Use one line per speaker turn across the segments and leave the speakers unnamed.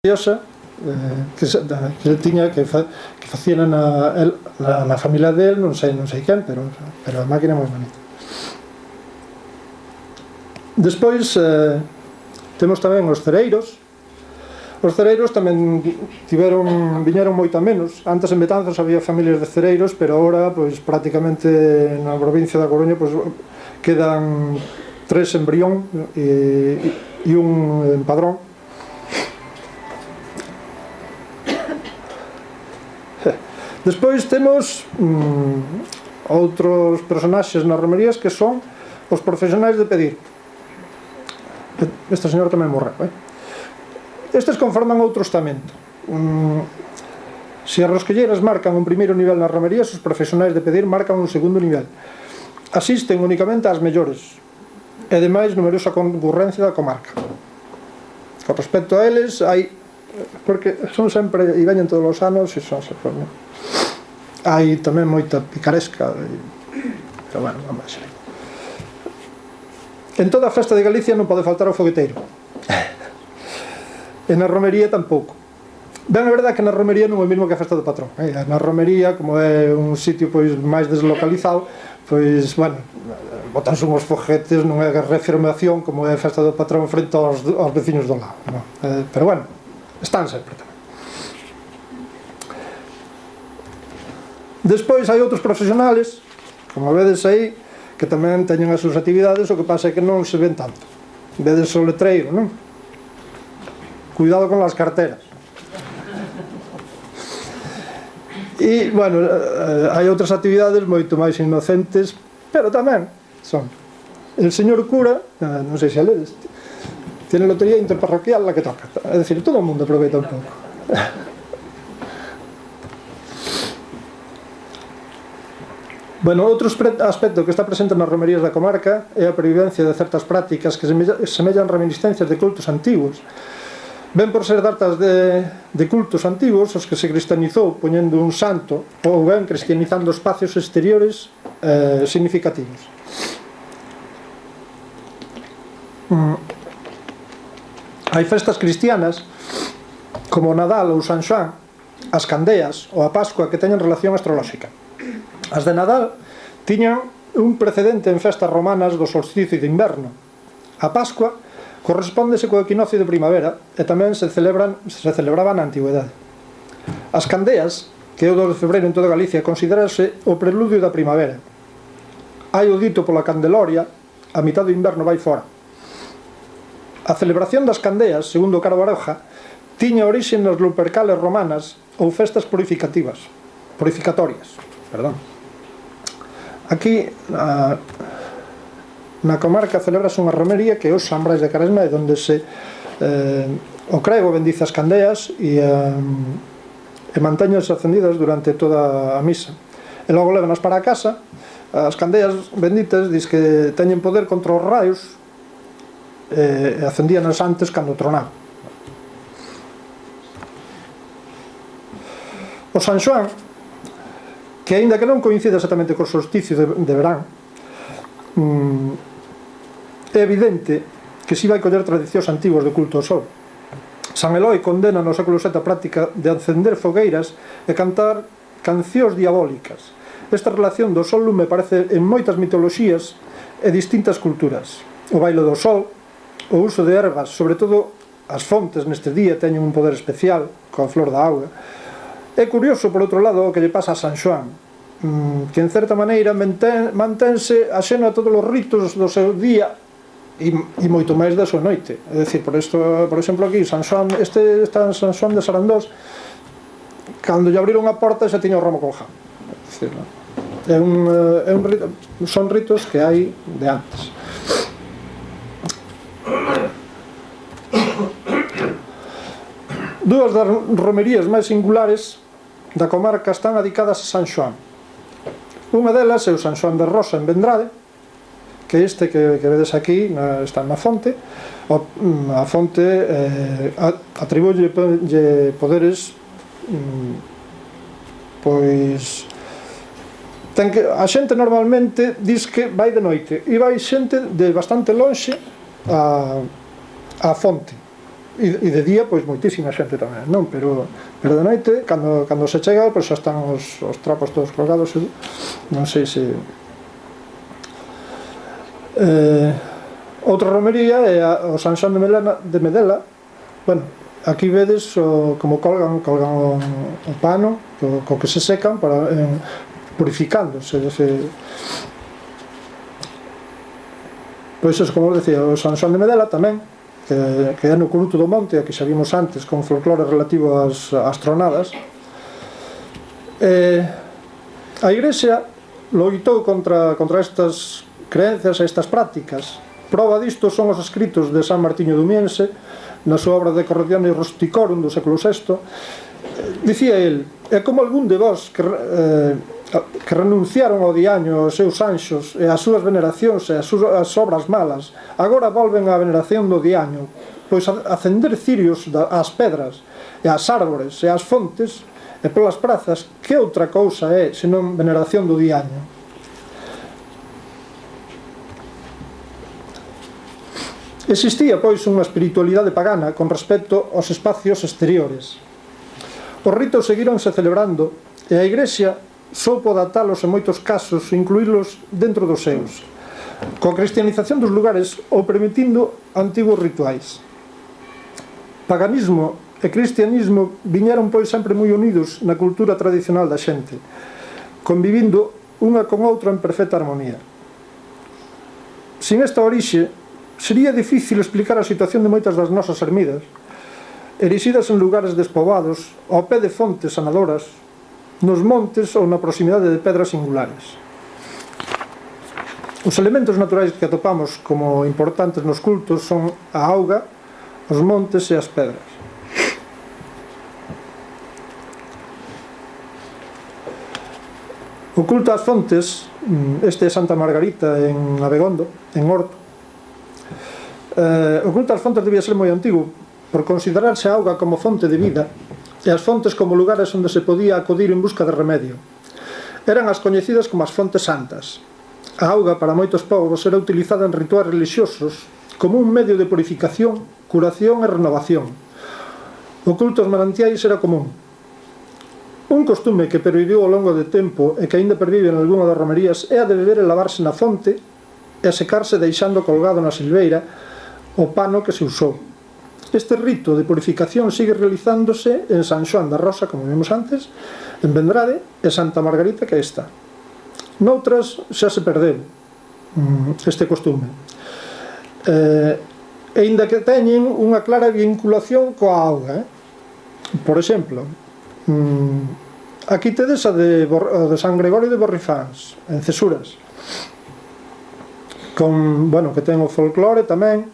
religiosa que tiña que facían na familia del, non sei quen, pero a máquina é moi bonita. Despois temos tamén os cereiros. Os cereiros tamén viñeron moita menos. Antes en Betanzos había familias de cereiros, pero agora pois prácticamente na provincia da Coruña pois quedan 3 en Brión e un en Padrón. Despois temos outros personaxes nas romerías que son os profesionais de pedir. Esta señora tamén morreu, Estes conforman outro estamento. Se as rosquilleiras marcan un primeiro nivel nas romerías, os profesionais de pedir marcan un segundo nivel. Asisten únicamente ás mellores e ademais numerosa concurrencia da comarca. Con respecto a eles hai, porque son sempre e veñen todos os anos e son sempre, hai tamén moita picaresca, pero bueno, non vai ser. En toda a festa de Galicia non pode faltar o fogueteiro. E na romería tampouco. Ben, a verdade é que na romería non é o mesmo que a festa do patrón. Na romería, como é un sitio pois máis deslocalizado, pois, bueno, botanse uns foguetes, non é reafirmación como é a festa do patrón frente aos veciños do lado, non? Pero bueno, están sempre tamén. Despois hai outros profesionales, como vedes aí, que tamén teñen as súas actividades, o que pasa é que non se ven tanto. Vedes o letreiro, non? Cuidado con las carteras. E, bueno, hai outras actividades moito máis inocentes, pero tamén son. El señor cura, non sei se ledes, tiene lotería interparroquial la que toca. É dicir, todo o mundo aproveita un pouco. Bueno, outro aspecto que está presente nas romerías da comarca é a pervivencia de certas prácticas que semellan reminiscencias de cultos antigos. Ben por ser datas de cultos antigos os que se cristianizou poñendo un santo ou ben cristianizando espacios exteriores significativos. Hai festas cristianas como o Nadal ou San Xoán, as candeas ou a Pascua que teñen relación astrolóxica. As de Nadal tiñan un precedente en festas romanas do solsticio de inverno. A Pascua correspóndese co equinoccio de primavera e tamén se celebraba na antigüedade. As candeas, que é o 2 de febreiro en toda Galicia, considerase o preludio da primavera. Hai o dito pola Candeloria, a mitad do inverno vai fora. A celebración das candeas, segundo Caro Baroja, tiña orixe nas lupercales romanas ou festas purificatorias. Aquí na comarca celebrase unha romería que é os San Brais de Caresma, e onde o crego bendice as candeas e manteñas acendidas durante toda a misa. E logo levanas para a casa. As candeas benditas dis que teñen poder contra os raios e acendíanas antes cando tronaba. O San Xoán, que aínda que non coincide exactamente co solsticio de verán, é evidente que si vai coller tradicións antigos de culto ao sol. San Eloi condena no século VII a práctica de encender fogueiras e cantar cancións diabólicas. Esta relación do sol lume aparece en moitas mitoloxías e distintas culturas. O baile do sol, o uso de ervas, sobre todo as fontes neste día teñen un poder especial coa flor da auga. É curioso, por outro lado, o que lle pasa a San Xoán, que en certa maneira mantense axeno a todos os ritos do seu día e moito máis da súa noite. É dicir, por exemplo aquí San Xoán, está en San Xoán de Sarandós, cando lle abriron a porta xa tiña o ramo colgado. Son ritos que hai de antes. Dúas das romerías máis singulares da comarca están dedicadas a San Xoán. Unha delas é o San Xoán de Rosa en Vendrade, que este que vedes aquí está na fonte. A fonte atribúlle poderes, pois a xente normalmente diz que vai de noite e vai xente de bastante lonxe a fonte. e de día, pois, moitísima xente tamén, non? Pero de noite, cando se chega, pois, xa están os trapos todos colgados, non sei se... Outra romería é o San Xoán de Medela. Bueno, aquí vedes como colgan o pano co que se secan para purificándose. Pois eso, como decía, o San Xoán de Medela tamén, que é no Curuto do Monte, que xa vimos antes, con folclore relativo ás tronadas. A Igrexa loitou contra estas creencias e estas prácticas. Prova disto son os escritos de San Martiño Dumiense, na súa obra de Corredione Rusticorum do século VI. Dicía el: é como algún de vós que renunciaron ao diaño, aos seus anxos e ás súas veneracións e ás obras malas, agora volven á veneración do diaño, pois acender cirios ás pedras e ás árbores e ás fontes e polas prazas, que outra cousa é senón veneración do diaño? Existía, pois, unha espiritualidade pagana con respecto aos espacios exteriores. Os ritos seguíronse celebrando e a Igrexa soupo adaptalos en moitos casos, incluílos dentro dos seus, coa cristianización dos lugares ou permitindo antigos rituais. Paganismo e cristianismo viñeron, pois, sempre moi unidos na cultura tradicional da xente, convivindo unha con outra en perfecta armonía. Sin esta orixe, sería difícil explicar a situación de moitas das nosas ermidas, erixidas en lugares despobados, ao pé de fontes sanadoras, nos montes ou na proximidade de pedras singulares. Os elementos naturais que atopamos como importantes nos cultos son a auga, os montes e as pedras. O culto ás fontes, este é Santa Margarita en Abegondo, en Horto. O culto ás fontes debía ser moi antigo, por considerarse a auga como fonte de vida e as fontes como lugares onde se podía acudir en busca de remedio. Eran as coñecidas como as fontes santas. A auga para moitos povos era utilizada en rituais religiosos como un medio de purificación, curación e renovación. O culto aos manantiais era común. Un costume que perviviu ao longo de tempo e que aínda pervive en algunha das romerías é a de beber e lavarse na fonte e a secarse deixando colgado na silveira o pano que se usou. Este rito de purificación sigue realizándose en San Xoán da Rosa, como vimos antes, en Vendrade, e Santa Margarita, que está. Noutras xa se perdeu este costume. E ainda que teñen unha clara vinculación coa auga. Por exemplo, aquí tedes a de San Gregorio de Borrifáns, en Cesuras, que ten o folclore tamén,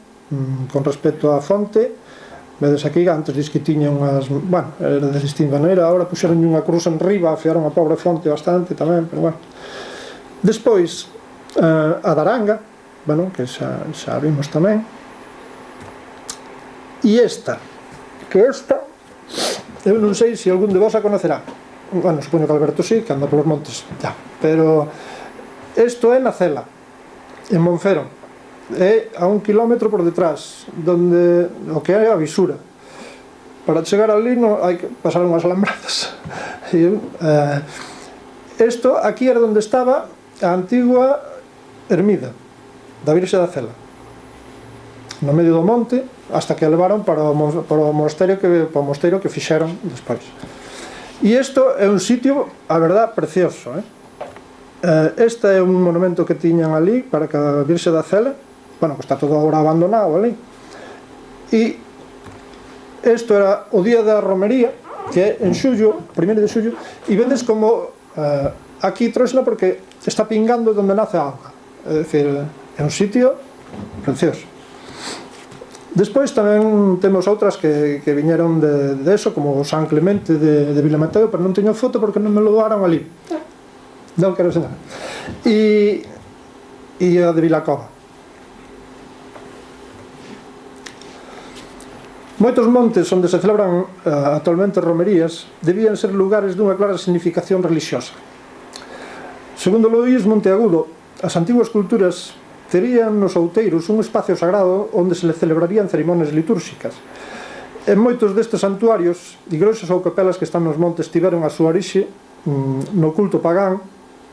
con respecto á fonte. Vedes aquí, antes diz que tiña unhas... era de distinta maneira, agora puxeron unha cruz en riba, afiaron a pobre fonte bastante tamén, pero bueno. Despois, a Daranga, que xa vimos tamén. E esta, eu non sei se algún de vos a conocerá. Supoño que Alberto sí, que anda polos montes, pero isto é na Cela, en Monfero. É a 1 kilómetro por detrás, donde o que é a visura. Para chegar ali hai que pasar unhas alambradas. Isto aquí era onde estaba a antigua ermida da Virxe da Cela, no medio do monte, hasta que a levaron para o mosteiro que fixeron despois. E isto é un sitio, a verdad, precioso. Este é un monumento que tiñan ali para que a Virxe da Cela, que está todo agora abandonado ali. E isto era o día da romería, que é en xullo, 1 de xullo, e vedes como aquí trouxena porque está pingando onde nace a auga. É dicir, é un sitio precioso. Despois tamén temos outras que viñeron de eso, como o San Clemente de Vilamateo, pero non teño foto porque non me lo doaron ali. Non quero enseñar. E a de Vilacova. Moitos montes onde se celebran actualmente romerías debían ser lugares dunha clara significación religiosa. Segundo Luís Monteagudo, as antiguas culturas terían nos outeiros un espacio sagrado onde se celebrarían cerimonias litúrxicas En moitos destes santuarios, igrexas ou capelas que están nos montes tiveron a súa orixe no culto pagán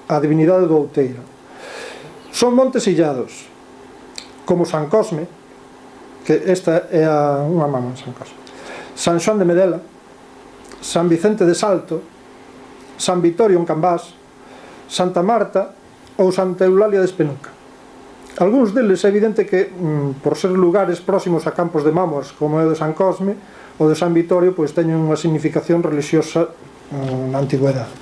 á divinidade do outeiro. Son montes illados, como San Cosme, que esta é unha mama en San Cosme, San Xoán de Medela, San Vicente de Salto, San Vitorio en Cambás, Santa Marta ou Santa Eulalia de Espenuca. Algúns deles é evidente que, por ser lugares próximos a campos de mámoas, como é o de San Cosme, o de San Vitorio, pois teñen unha significación religiosa na antigüedade.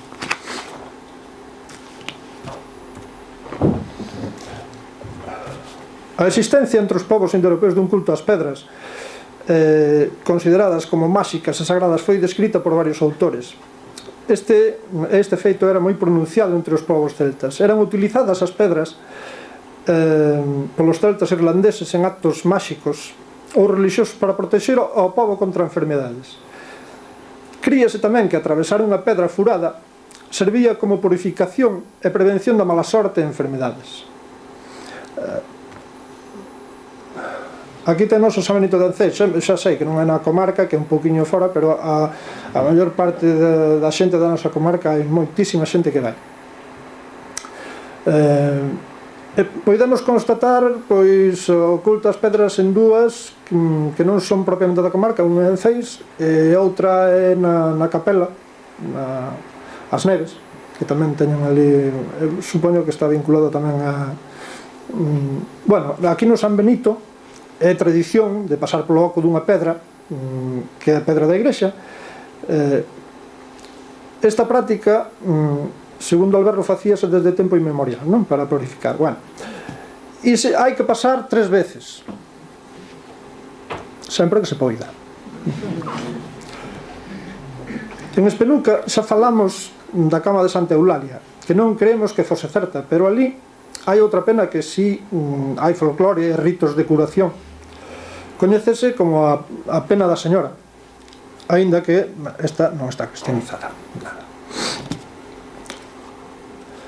A existencia entre os povos indoeuropeos dun culto ás pedras, consideradas como máxicas e sagradas, foi descrita por varios autores. Este feito era moi pronunciado entre os povos celtas. Eran utilizadas as pedras polos celtas irlandeses en actos máxicos ou religiosos para protexer ao povo contra enfermedades. Críase tamén que atravesar unha pedra furada servía como purificación e prevención da mala sorte e enfermedades. Aquí temos o San Benito de Ancén, xa sei que non é na comarca, que é un pouquiño fora, pero a maior parte da xente da nosa comarca hai moitísima xente que vai. Podemos constatar pois o culto ás pedras en dúas que non son propiamente da comarca, unha en Ceis e outra é na capela, as Neves, que tamén teñen ali, supoño que está vinculado tamén a... Bueno, aquí no San Benito é tradición de pasar polo oco dunha pedra, que é a pedra da igrexa. Esta práctica, segundo Alberto, facíase desde tempo inmemorial, non? Para purificar. Bueno, e hai que pasar 3 veces, sempre que se poida. En Espenuca xa falamos da cama de Santa Eulalia, que non creemos que fose certa, pero ali hai outra pena que si hai folclore e ritos de curación. Coñécese como a pena da señora, aínda que esta non está cristianizada.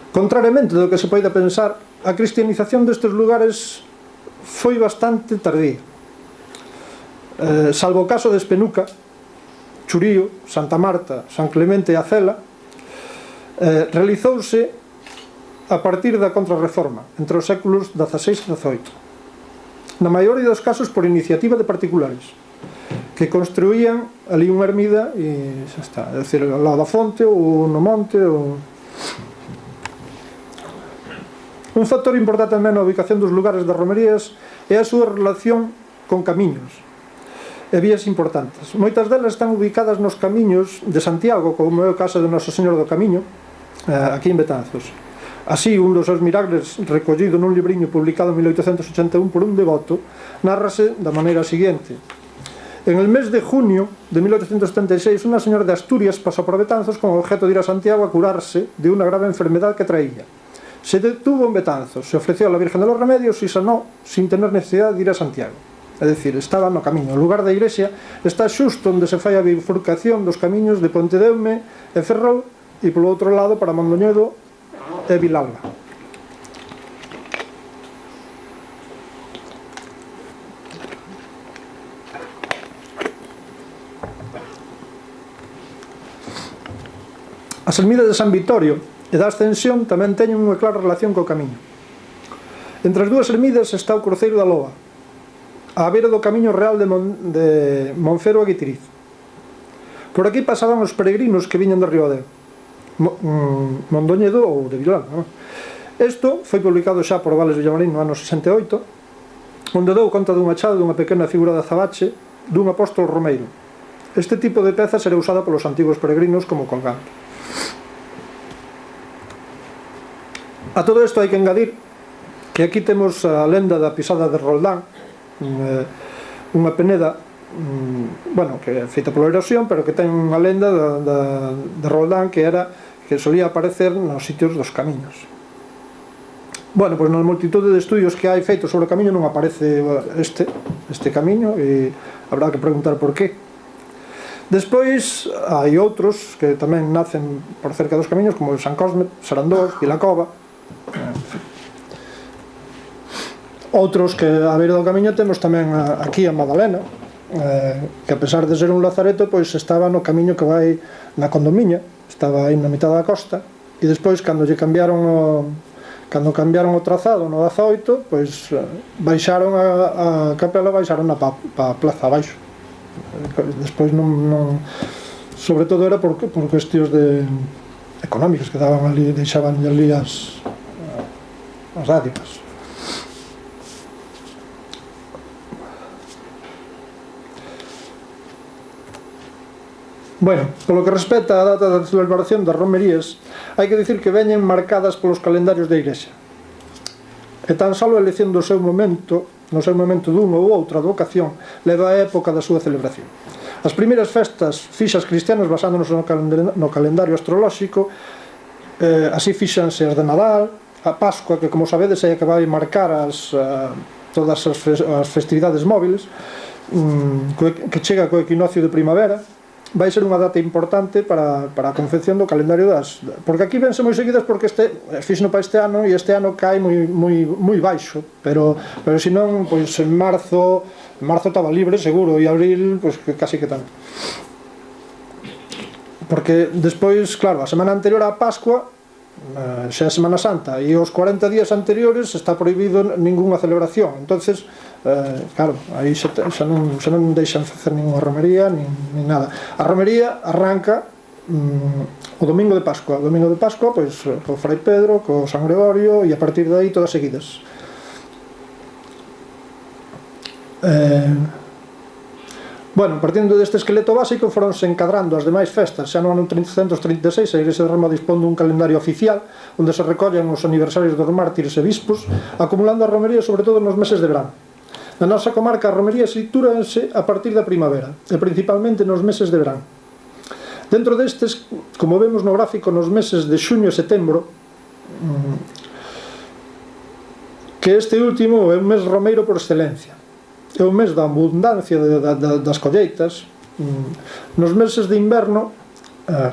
Contrariamente do que se poida pensar, a cristianización destes lugares foi bastante tardía. Salvo o caso de Espenuca, Churío, Santa Marta, San Clemente e Acela, realizouse a partir da Contrarreforma, entre os séculos XVI e XVIII. Na maioría dos casos por iniciativa de particulares, que construían ali unha ermida e xa está, é dicir, ao lado da fonte ou no monte ou... Un factor importante tamén na ubicación dos lugares das romerías é a súa relación con camiños e vías importantes. Moitas delas están ubicadas nos camiños de Santiago, como é o caso de Noso Señor do Camiño, aquí en Betanzos. Así, un dos seus milagres, recollido nun libriño publicado en 1881 por un devoto, nárrase da maneira seguinte: en el mes de junio de 1876, una señora de Asturias pasó por Betanzos con objeto de ir a Santiago a curarse de una grave enfermedad que traía. Se detuvo en Betanzos, se ofreció a la Virgen de los Remedios y sanó sin tener necesidad de ir a Santiago. É dicir, estaba no camiño. O lugar da igrexa está xusto onde se fai a bifurcación dos camiños de Pontedeume e Ferrol, e polo outro lado para Mondoñedo e Vilalba. As ermidas de San Vitorio e da Ascensión tamén teñen unha clara relación co camiño. Entre as dúas ermidas está o Cruceiro da Loa, á beira do camiño real de Monfero a Guitiriz. Por aquí pasaban os peregrinos que viñan de Ribadeo, Mondoñedo ou de Vilalba. Isto foi publicado xa por Vales Villamarín no ano 68, onde dou conta dun achado dunha pequena figura de azabache dun apóstolo romeiro. Este tipo de pezas era usada polos antigos peregrinos como colgante. A todo isto hai que engadir que aquí temos a lenda da pisada de Roldán, unha peneda, bueno, que é feita pola erosión, pero que ten unha lenda de Roldán que solía aparecer nos sitios dos camiños. Bueno, pois na multitude de estudios que hai feitos sobre o camiño non aparece este camiño, e habrá que preguntar por qué. Despois hai outros que tamén nacen por cerca dos camiños, como San Cosme, Sarandós, Vilacova. Outros que a beira do camiño temos tamén aquí a Madalena, que a pesar de ser un lazareto, pois estaba no camiño que vai na Condomiña, estaba aí na mitad da costa, e despois cando cambiaron o trazado no 18, pois baixaron a capela, baixaron pa plaza abaixo. Despois non sobre todo era por cuestións económicas, que daban ali, deixaban ali as dádivas. Bueno, polo que respecta á data da celebración das romerías, hai que dicir que veñen marcadas polos calendarios da Igrexa, e tan só a elección no seu momento dunha ou outra advocación leva a época da súa celebración. As primeiras festas fixas cristianas basándonos no calendario astrolóxico, así fixanse as de Nadal, a Pascua, que como sabedes é a que vai marcar todas as festividades móviles, que chega co equinoccio de primavera. Vai ser unha data importante para a confección do calendario porque aquí vense moi seguidas porque fixo para este ano e este ano cae moi baixo, pero se non, pois en marzo estaba libre seguro, e abril pois casi que tanto, porque despois, claro, a semana anterior á Pascua xa é Semana Santa, e os 40 días anteriores está prohibido ningunha celebración, entonces claro, aí xa non deixan facer ninguna romería nin nada. A romería arranca o domingo de Pascua. O domingo de Pascua, pois, co Fray Pedro, co San Gregorio, e a partir de aí todas seguidas. Bueno, partindo deste esqueleto básico, foronse encadrando as demais festas. Xa no ano 336 a Igrexa de Roma dispón dun calendario oficial onde se recollen os aniversarios dos mártires e bispos, acumulando as romerías sobre todo nos meses de verán. Na nosa comarca a romería situáranse a partir da primavera e principalmente nos meses de verán. Dentro destes, como vemos no gráfico, nos meses de xuño e setembro, que este último é un mes romeiro por excelencia, é un mes da abundancia das colleitas. Nos meses de inverno,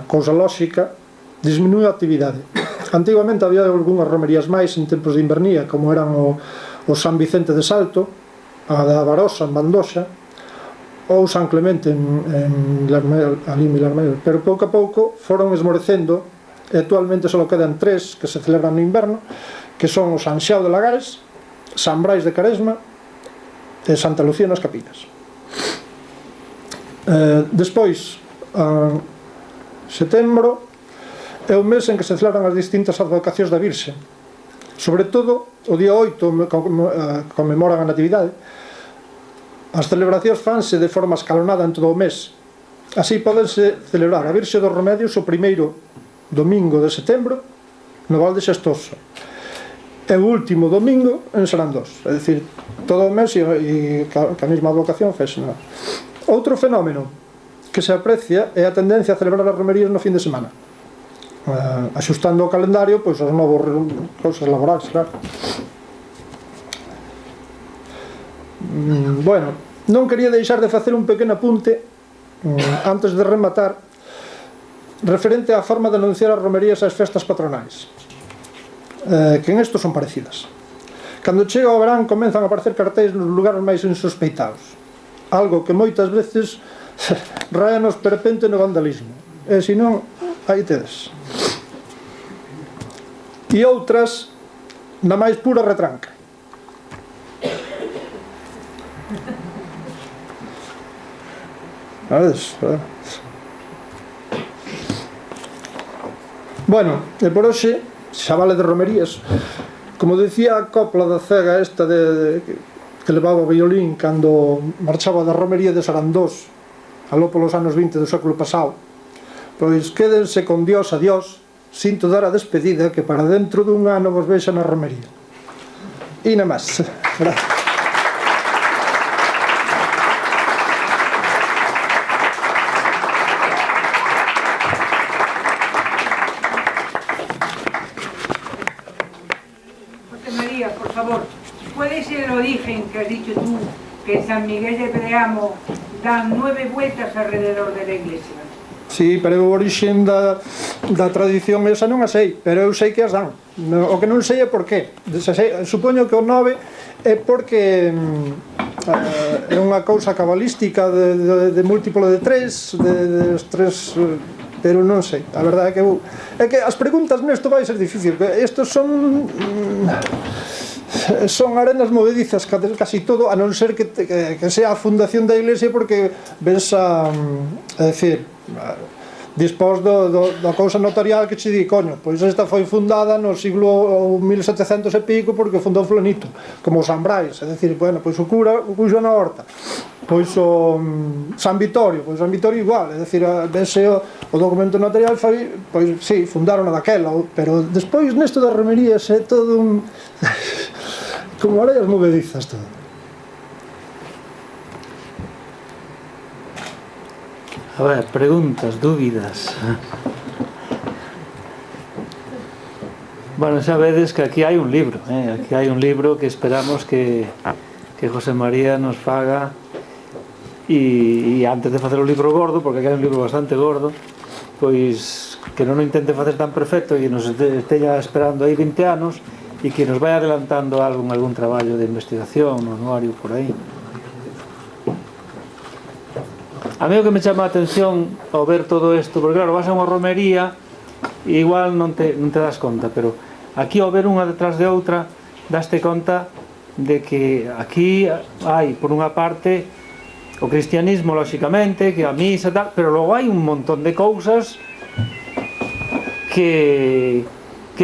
cousa lóxica, disminúe a actividade. Antigamente había algunhas romerías máis en tempos de invernía, como eran o San Vicente de Salto, a da Barosa en Bandoxa, ou San Clemente en Larmeiros, pero pouco a pouco foron esmorecendo, e actualmente só quedan 3 que se celebran no inverno, que son o San Xiao de Lagares, San Brais de Caresma e Santa Lucía nas Capinas. Despois, setembro é o mes en que se celebran as distintas advocacións da Virxe. Sobre todo, o día 8 conmemoran a Natividade. As celebracións fanse de forma escalonada en todo o mes. Así podense celebrar a Virxe dos Remedios o primeiro domingo de setembro no Val de Xestoso, e o último domingo en Sarandós, é dicir, todo o mes e a mesma advocación fese. Outro fenómeno que se aprecia é a tendencia a celebrar as romerías no fin de semana, axustando o calendario pois aos novos cousas laborais, claro. Bueno, non quería deixar de facer un pequeno apunte antes de rematar referente á forma de anunciar as romerías ás festas patronais, que en isto son parecidas. Cando chega o verán comenzan a aparecer cartéis nos lugares máis insospeitados, algo que moitas veces raia nos perpente no vandalismo, e se non, aí tedes. E outras na máis pura retranca. Bueno, e por hoxe xa vale de romerías. Como decía a copla da cega esta que levaba o violín cando marchaba da romería de Sarandós aló polos anos 20 do século pasado, pois quédense con Dios, adiós, sinto dar a despedida, que para dentro dun ano vos vexa na romería. E nada máis. Gracias.
Por favor, ¿cuál es el origen que has dicho tú que en San Miguel de Preamo dan 9 vueltas alrededor de la iglesia?
Sí, pero o origen da tradición esa non a sei, pero eu sei que as dan. O que non sei é por qué. Supoño que o 9 é porque é unha cousa cabalística de múltiplo de 3, de 3, pero non sei, a verdade é que as preguntas nesto vai ser difícil, estos son arenas movedizas casi todo, a non ser que sea a fundación da Iglesia, porque ves a decir, dispós da cousa notarial que che di, coño, pois esta foi fundada no siglo 1700 e pico porque fundou fulanito, como o San Brais, é dicir, bueno, pois o cura puxo na horta, pois o San Vitorio igual, é dicir, vese o documento notarial, pois sí, fundaron a daquela, pero despois nesto das romerías é todo un como areias movedizas todo.
A ver, preguntas, dúbidas. Bueno, xa vedes que aquí hai un libro, aquí hai un libro que esperamos que José María nos faga, e antes de facer o libro gordo, porque aquí hai un libro bastante gordo, pois que non o intente facer tan perfecto e nos esteña esperando aí 20 anos e que nos vai adelantando algún traballo de investigación no anuario por aí. A mí o que me chama a atención ao ver todo isto, porque claro, vas a unha romería e igual non te das conta, pero aquí ao ver unha detrás de outra daste conta de que aquí hai, por unha parte, o cristianismo, lóxicamente, que a misa e tal, pero logo hai un montón de cousas que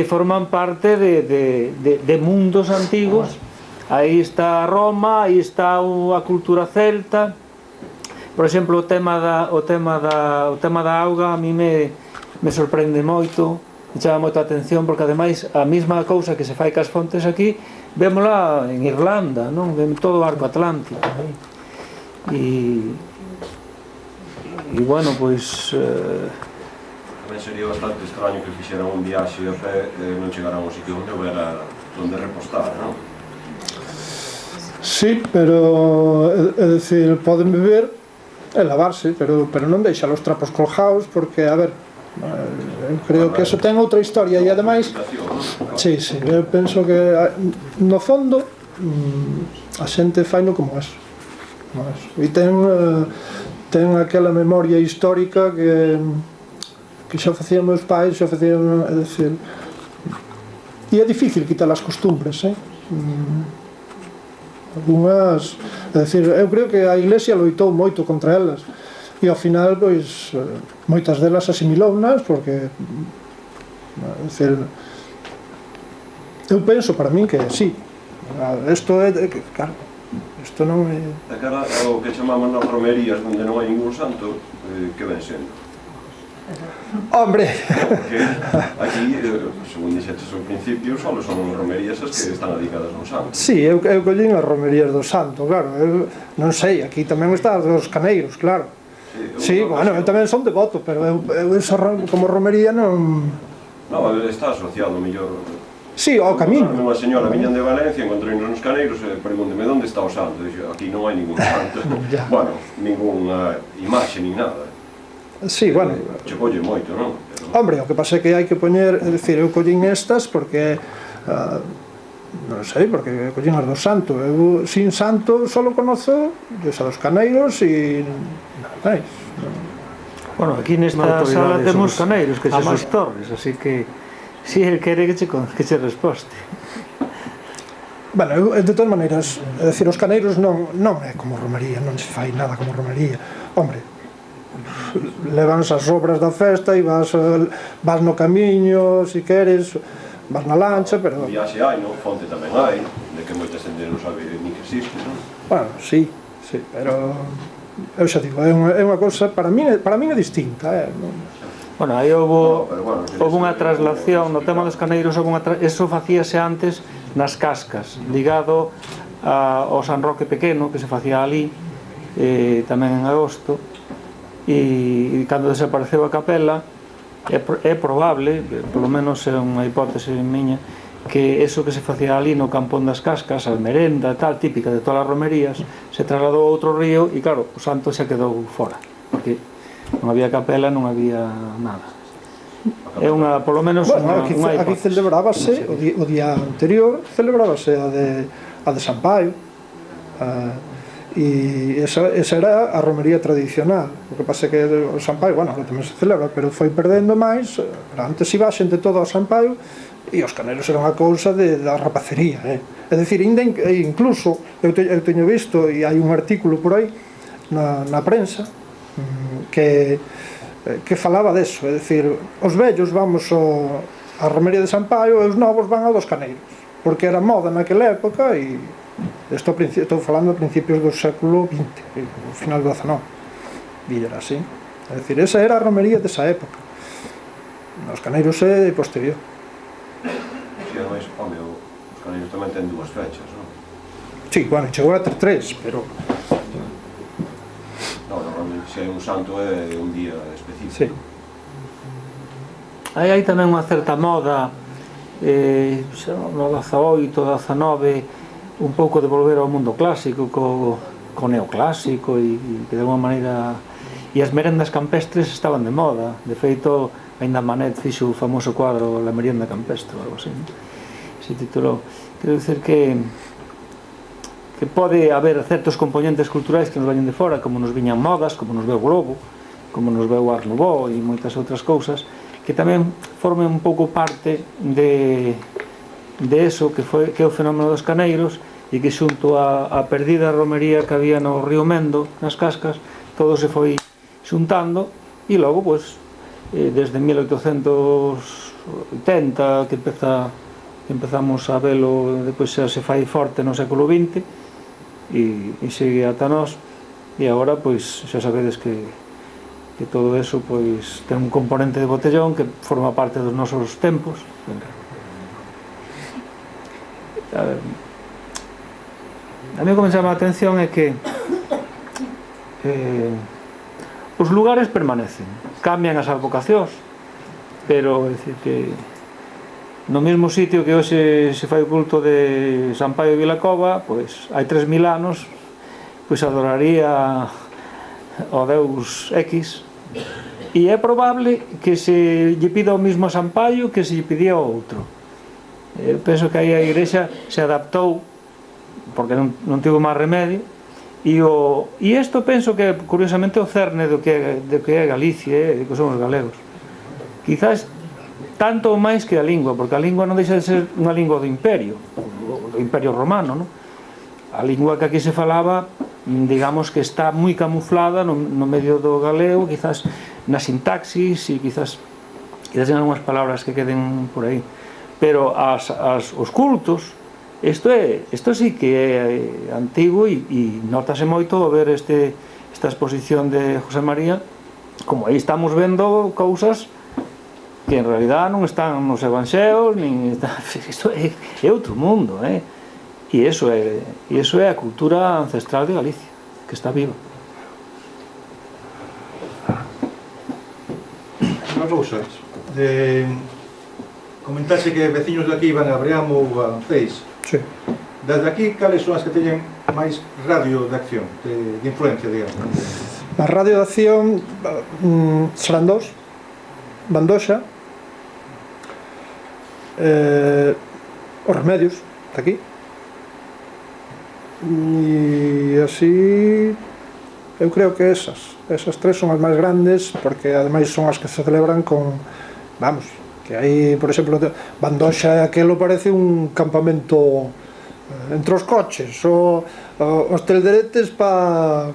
forman parte de mundos antigos. Aí está Roma, aí está a cultura celta. Por exemplo, o tema da auga a mí me sorprende moito, me chama moita atención, porque ademais a mesma cousa que se fai cas fontes aquí, vémola en Irlanda, non? Vemos todo o arco atlántico. E bueno, pois
tamén sería bastante extraño que fixeran un viaxe a pé e non chegaran ao sitio onde houbera onde repostar, non?
Sí, pero é dicir, poden beber e lavarse, pero non deixa os trapos colgados, porque, a ver, eu creo que eso ten outra historia, e ademais, sí, eu penso que no fondo a xente faino como eso, e ten aquela memoria histórica que xa facían meus pais, xa facían, é dicir, e é difícil quitar as costumbres, algunhas, é dicir, eu creo que a Iglesia loitou moito contra elas e ao final, pois, moitas delas asimilounas, porque, é dicir, eu penso para min que sí, isto é, claro, isto non é...
De cara ao que chamamos nas romerías, onde non hai ningún santo, que ven sendo?
Hombre!
Porque aquí, según dixetes ao principio, só son romerías as que están dedicadas ao santo.
Sí, eu collín as romerías do santo, claro, eu non sei, aquí tamén está as dos caneiros, claro. Sí, bueno, eu tamén son devoto, pero eu como romería non...
Non, está asociado, mellor...
Sí, ao camiño.
Unha señora viñan de Valencia, encontrei nos caneiros e pregúnteme onde está o santo. Dixo, aquí non hai ningún santo. Bueno, ninguna imaxe, nin nada.
Sí, bueno.
Checolle moito, non?
Hombre, o que pasa é que hai que poñer, é dicir, eu collín estas porque non sei, porque collín as do santo. Eu sin santo solo conozo a dos caneiros e nada máis.
Bueno, aquí nesta sala temos caneiros que chamamos Torres, así que si el quere que che resposte.
Bueno, de todas maneiras, é dicir, os caneiros non é como romería, non se fai nada como romería. Hombre, levanse as obras da festa e vas no camiño, se queres, vas na lancha, pero...
Viaxe hai, non? Fonte tamén hai, de que moita xente non sabe ni que existe, non?
Bueno, sí, pero eu xa digo, é unha cousa, para min é distinta,
Bueno, aí houve unha traslación no tema dos caneiros, eso facíase antes nas cascas, ligado ao San Roque Pequeno, que se facía ali, tamén en agosto, e cando desapareceu a capela, é probable, polo menos é unha hipótese miña, que eso que se facía ali no Campón das Cascas, a merenda tal, típica de todas as romerías, se trasladou a outro río e claro, o santo xa quedou fora, porque non había capela, non había nada. É unha, polo menos,
bueno, aquí celebrábase o día anterior, celebrábase a de San Paio, e esa era a romería tradicional. O que pasa é que o San Paio, bueno, tamén se celebra, pero foi perdendo máis. Antes iba a xente todo ao San Paio e os caneiros eran a cousa da rapacería, é dicir, incluso eu teño visto, e hai un artículo por aí na prensa que falaba deso, é dicir, os vellos vamos á romería de San Paio e os novos van ao dos caneiros, porque era moda naquela época. E estou falando a principios do século XX, o final do XIX, e era así, é dicir, esa era a romería desa época. Os caneiros é posterior.
Si, ademais, home, os caneiros tamén ten dúas fechas, non?
Sí, bueno, chegou a ter tres, pero...
Non, normalmente, se hai un santo é un día específico.
Sí.
Hai tamén unha certa moda no 18, 19, un pouco de volver ao mundo clásico co neoclásico e que de alguma maneira, e as merendas campestres estaban de moda. De feito, ainda Manet fixo o famoso cuadro La merienda campestre, algo así, ¿no? Se titulou. Quero dicer que pode haber certos componentes culturais que nos veñen de fora, como nos viñan modas, como nos veu Globo, como nos veu Art Nouveau e moitas outras cousas, que tamén formen un pouco parte de eso que é o fenómeno dos caneiros, e que xunto a perdida romería que había no río Mendo, nas cascas, todo se foi xuntando, e logo, desde 1880 que empezamos a velo, depois xa se fai forte no século XX e segue ata nós, e agora xa sabedes que todo eso ten un componente de botellón que forma parte dos nosos tempos. A mí o que me chama a atención é que os lugares permanecen, cambian as advocacións, pero é dicir que no mesmo sitio que hoxe se fai o culto de San Paio de Vilacova, hai 3000 anos adoraría ao Deus X, e é probable que se lle pida o mismo a San Paio que se lle pedía ao outro. Penso que aí a Igrexa se adaptou porque non tivo máis remedio, e isto penso que curiosamente o cerne do que é Galicia, e que son os galegos, quizás tanto ou máis que a lingua, porque a lingua non deixa de ser unha lingua do Imperio Romano, non? A lingua que aquí se falaba, digamos que está moi camuflada no medio do galego, quizás na sintaxis e quizás en algunhas palabras que queden por aí, pero os cultos, isto sí que é antigo, e notase moito ao ver esta exposición de José María, como aí estamos vendo cousas que en realidad non están nos evanxeos, isto é outro mundo, e iso é a cultura ancestral de Galicia, que está viva.
Unha cousa, comentase que veciños de aquí van a Breamo ou a Ceis.
Sí.
Desde aquí, cales son as que teñen máis radio de acción, de influencia, digamos?
A radio de acción serán dos, Bandoxa, os Remedios, de aquí, e así eu creo que esas tres son as máis grandes, porque ademais son as que se celebran con, vamos, que aí, por exemplo, Bandoxa, aquelo parece un campamento entre os coches, os telderetes para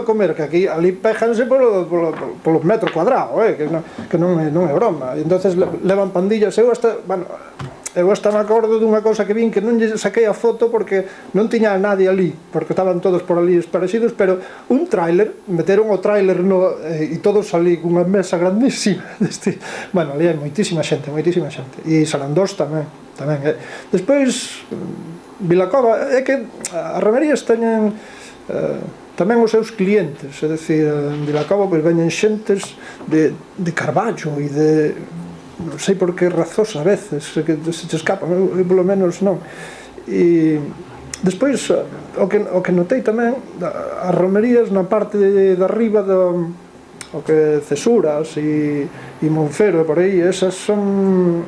comer, que aquí ali péjanse polo metro cuadrado, que non é broma. E entonces levan pandillas. Eu hasta me acordo dunha cousa que vin, que non lle saquei a foto porque non tiña nadie ali, porque estaban todos por ali esparecidos, pero un tráiler, meteron o tráiler e todos ali cunha mesa grandísima. Bueno, ali hai moitísima xente, e Sarandós tamén. Despois, Vilacova, é que as romerías teñen tamén os seus clientes, é dicir, en Vilacova veñen xentes de Carballo e de... non sei por que razóns a veces que se te escapan, eu polo menos non. E despois o que notei tamén, as romerías na parte de arriba o que Cesuras e Monfero e por aí, esas son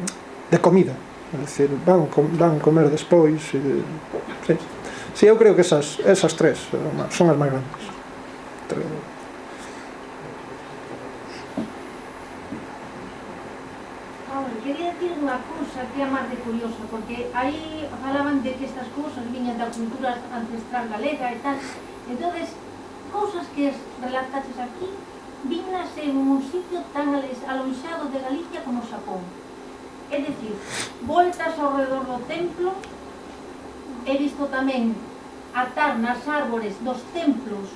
de comida, é dicir, van comer despois, sí. Si, eu creo que esas tres son as máis grandes.
Quería decir unha cousa que é máis de curiosa, porque aí falaban de que estas cousas viñan da cultura ancestral galega e tal. Entonces, cousas que relataches aquí viñas en un sitio tan alonxado de Galicia como Xapón. É dicir, voltas ao redor do templo, he visto tamén atar nas árbores dos templos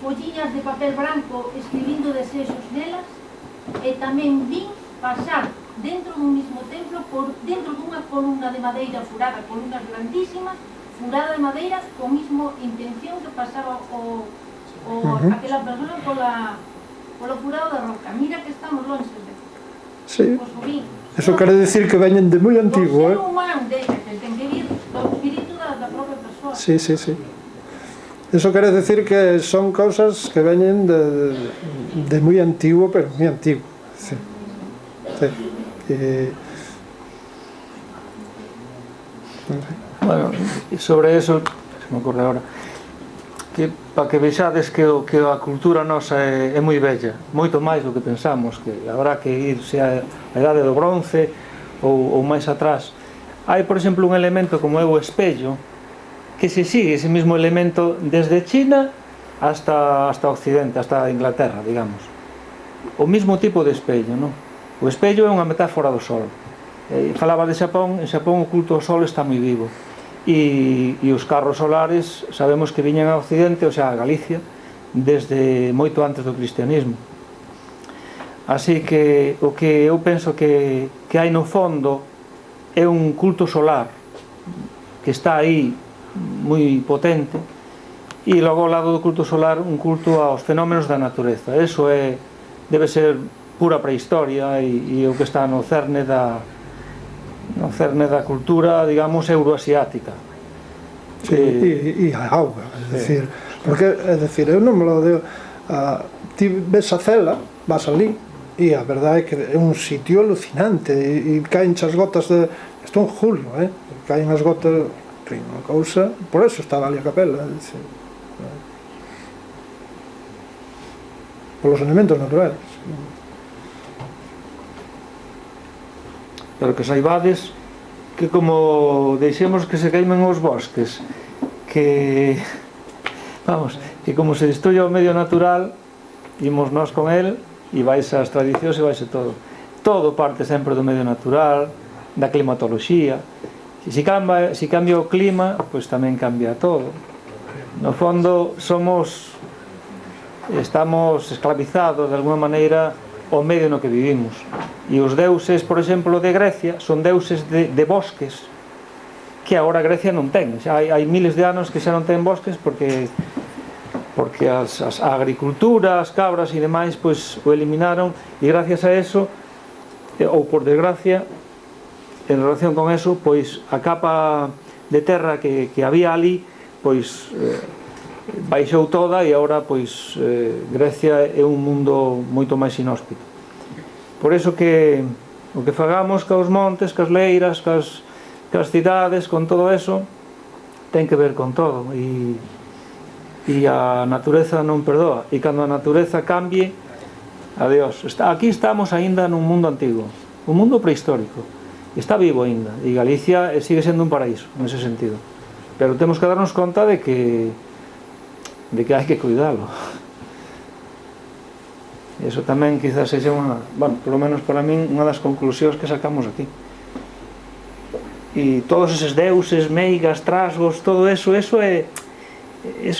folliñas de papel branco escribindo desexos nelas, e tamén vin pasar dentro dun mismo templo, por dentro dunha columna de madeira furada, columnas grandísimas, furada de madeira, con mismo intención que pasaba aquela persona polo furado da roca. Mira que estamos longe de...
Sí. Eso quere decir que veñen de moi antigo,
do ser humano, que ten que vir do espírito da propia persoa.
Sí. Eso quere decir que son cousas que veñen de moi antigo, pero moi antigo. Sí.
Bueno, sobre eso, se me ocurre agora, que para que vexades que a cultura nosa é moi bella, moito máis do que pensamos, que habrá que irse a idade do bronce ou máis atrás. Hai, por exemplo, un elemento como é o espello, que se sigue ese mismo elemento desde China hasta Occidente, hasta Inglaterra, digamos. O mismo tipo de espello, non? O espello é unha metáfora do sol. Falaba de Xapón, en Xapón o culto ao sol está moi vivo. E os carros solares sabemos que viñan a Occidente, o sea, a Galicia, desde moito antes do cristianismo. Así que o que eu penso que hai no fondo é un culto solar que está aí moi potente, e logo ao lado do culto solar un culto aos fenómenos da natureza. Eso debe ser pura prehistoria e o que está no cerne da cultura, digamos, euroasiática.
Sí, e a auga, é dicir, eu non me lo deo, ti ves a cela, vas ali, e a verdade é que é un sitio alucinante, e caen as gotas de, isto en julio, caen as gotas, unha cousa, por eso estaba ali a capela, polos elementos naturales.
Pero que saibades que como deixemos que se queimen os bosques, que como se destruya o medio natural, imos nós con el, e vais as tradicións e vais todo parte sempre do medio natural, da climatoloxía. Se cambia o clima, pois tamén cambia todo. No fondo estamos esclavizados de alguma maneira o medio no que vivimos. E os deuses, por exemplo, de Grecia son deuses de bosques, que agora Grecia non ten. Hai miles de anos que xa non ten bosques porque a agricultura, as cabras e demais, pois o eliminaron, e gracias a eso, ou por desgracia, en relación con eso, pois a capa de terra que había ali, pois baixou toda, e agora pois Grecia é un mundo moito máis inhóspito. Por eso que o que fagamos cos montes, cas leiras, cas cidades, con todo eso, ten que ver con todo, e a natureza non perdoa, e cando a natureza cambie, adiós. Aquí estamos aínda nun mundo antigo, un mundo prehistórico, está vivo aínda, e Galicia sigue sendo un paraíso nese sentido, pero temos que darnos conta de que hai que cuidalo. Eso tamén quizás sexa polo menos para min, unha das conclusións que sacamos aquí. E todos eses deuses, meigas, trasgos, todo eso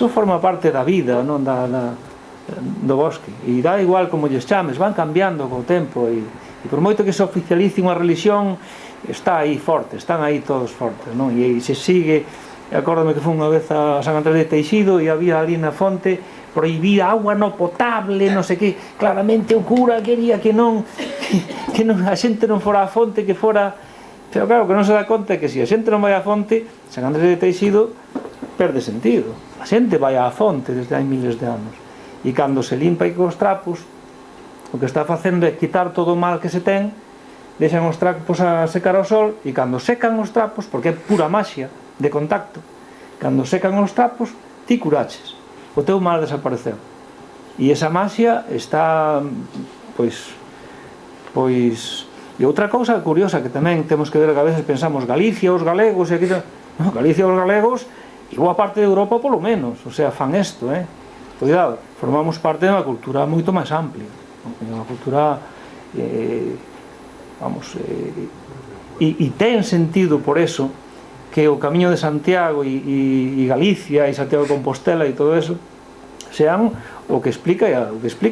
forma parte da vida, non do bosque, e dá igual como lles chames, van cambiando co tempo, e por moito que se oficialice unha religión, está aí forte, están aí todos fortes, non? E se sigue. Acórdame que foi unha vez a San Andrés de Teixido e había ali na fonte prohibida agua no potable, non sei que, claramente o cura quería que a xente non fora a fonte, que fora, pero claro, que non se dá conta que se a xente non vai á fonte, San Andrés de Teixido perde sentido. A xente vai á fonte desde hai miles de anos, e cando se limpa e cos trapos, o que está facendo é quitar todo o mal que se ten, deixan os trapos a secar ao sol, e cando secan os trapos, porque é pura maxia de contacto, cando secan os trapos, ti curaches, o teu mal desapareceu. E esa maxia está, pois, e outra cousa curiosa que tamén temos que ver, que a veces pensamos Galicia, os galegos, e aquí, no, Galicia, os galegos, e boa parte de Europa polo menos, o sea, fan isto, cuidado, formamos parte de unha cultura moito máis amplia, unha cultura, vamos, e ten sentido por eso que o Camiño de Santiago e Galicia e Santiago de Compostela e todo eso sean o que explica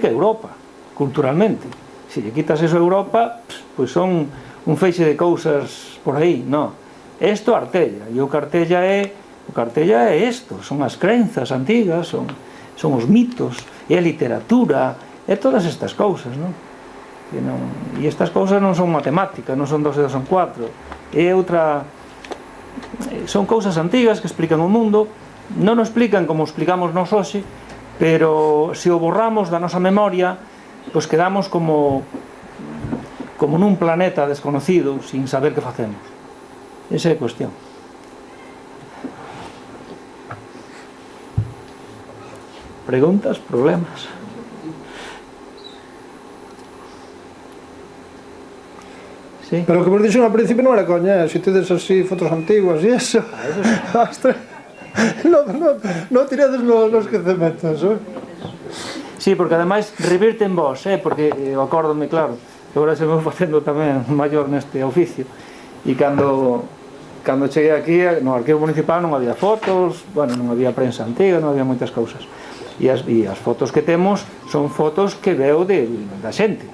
Europa culturalmente. Se lle quitas eso a Europa, pois son un feixe de cousas por aí, non. Isto artella, e o que artella é isto, son as crenzas antigas, son os mitos, é a literatura, é todas estas cousas, non? E estas cousas non son matemáticas, non son 2 e 2 son 4, é outra... Son cousas antigas que explican o mundo, non o explican como explicamos nós hoxe, pero se o borramos da nosa memoria, pois quedamos como nun planeta desconocido, sin saber que facemos. Esa é a cuestión. Preguntas, problemas? Sí.
Pero o que vos dixen ao principio non era coña, se tedes así fotos antiguas e eso, non tirades no esquecementos,
Sí, porque ademais revirte en vos, porque eu acórdome, claro, que agora se me vou facendo tamén maior neste oficio, e cando cheguei aquí no arquivo municipal non había fotos, bueno, non había prensa antiga, non había moitas cousas, e as fotos que temos son fotos que veo da xente,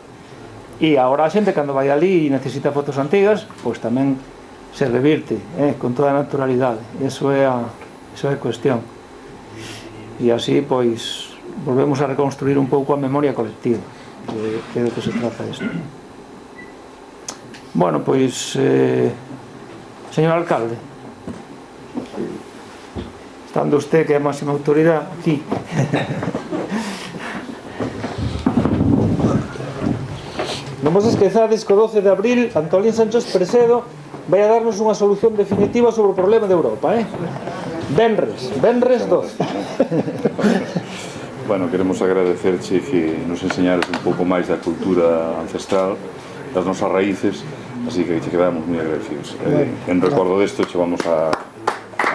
e agora a xente cando vai ali e necesita fotos antigas, pois tamén se revirte con toda a naturalidade. Eso é a cuestión, e así pois volvemos a reconstruir un pouco a memoria colectiva, que é do que se trata isto. Bueno, pois señor alcalde, estando usted que é a máxima autoridade aquí, non vos esquezades que o 12 de abril Antolín Sánchez Presedo vai a darnos unha solución definitiva sobre o problema de Europa, Venres 12.
Bueno, queremos agradecerche que nos enseñares un pouco máis da cultura ancestral, das nosas raíces, así que te quedamos moi agradecidos. En recordo desto, che vamos a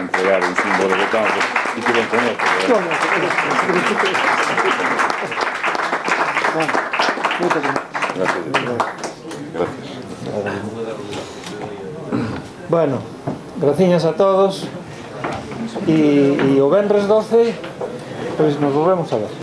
entregar un símbolo de campo e que ven con esto. Gracias.
Bueno, graciñas a todos, e o Venres 12 pois nos volvemos a ver.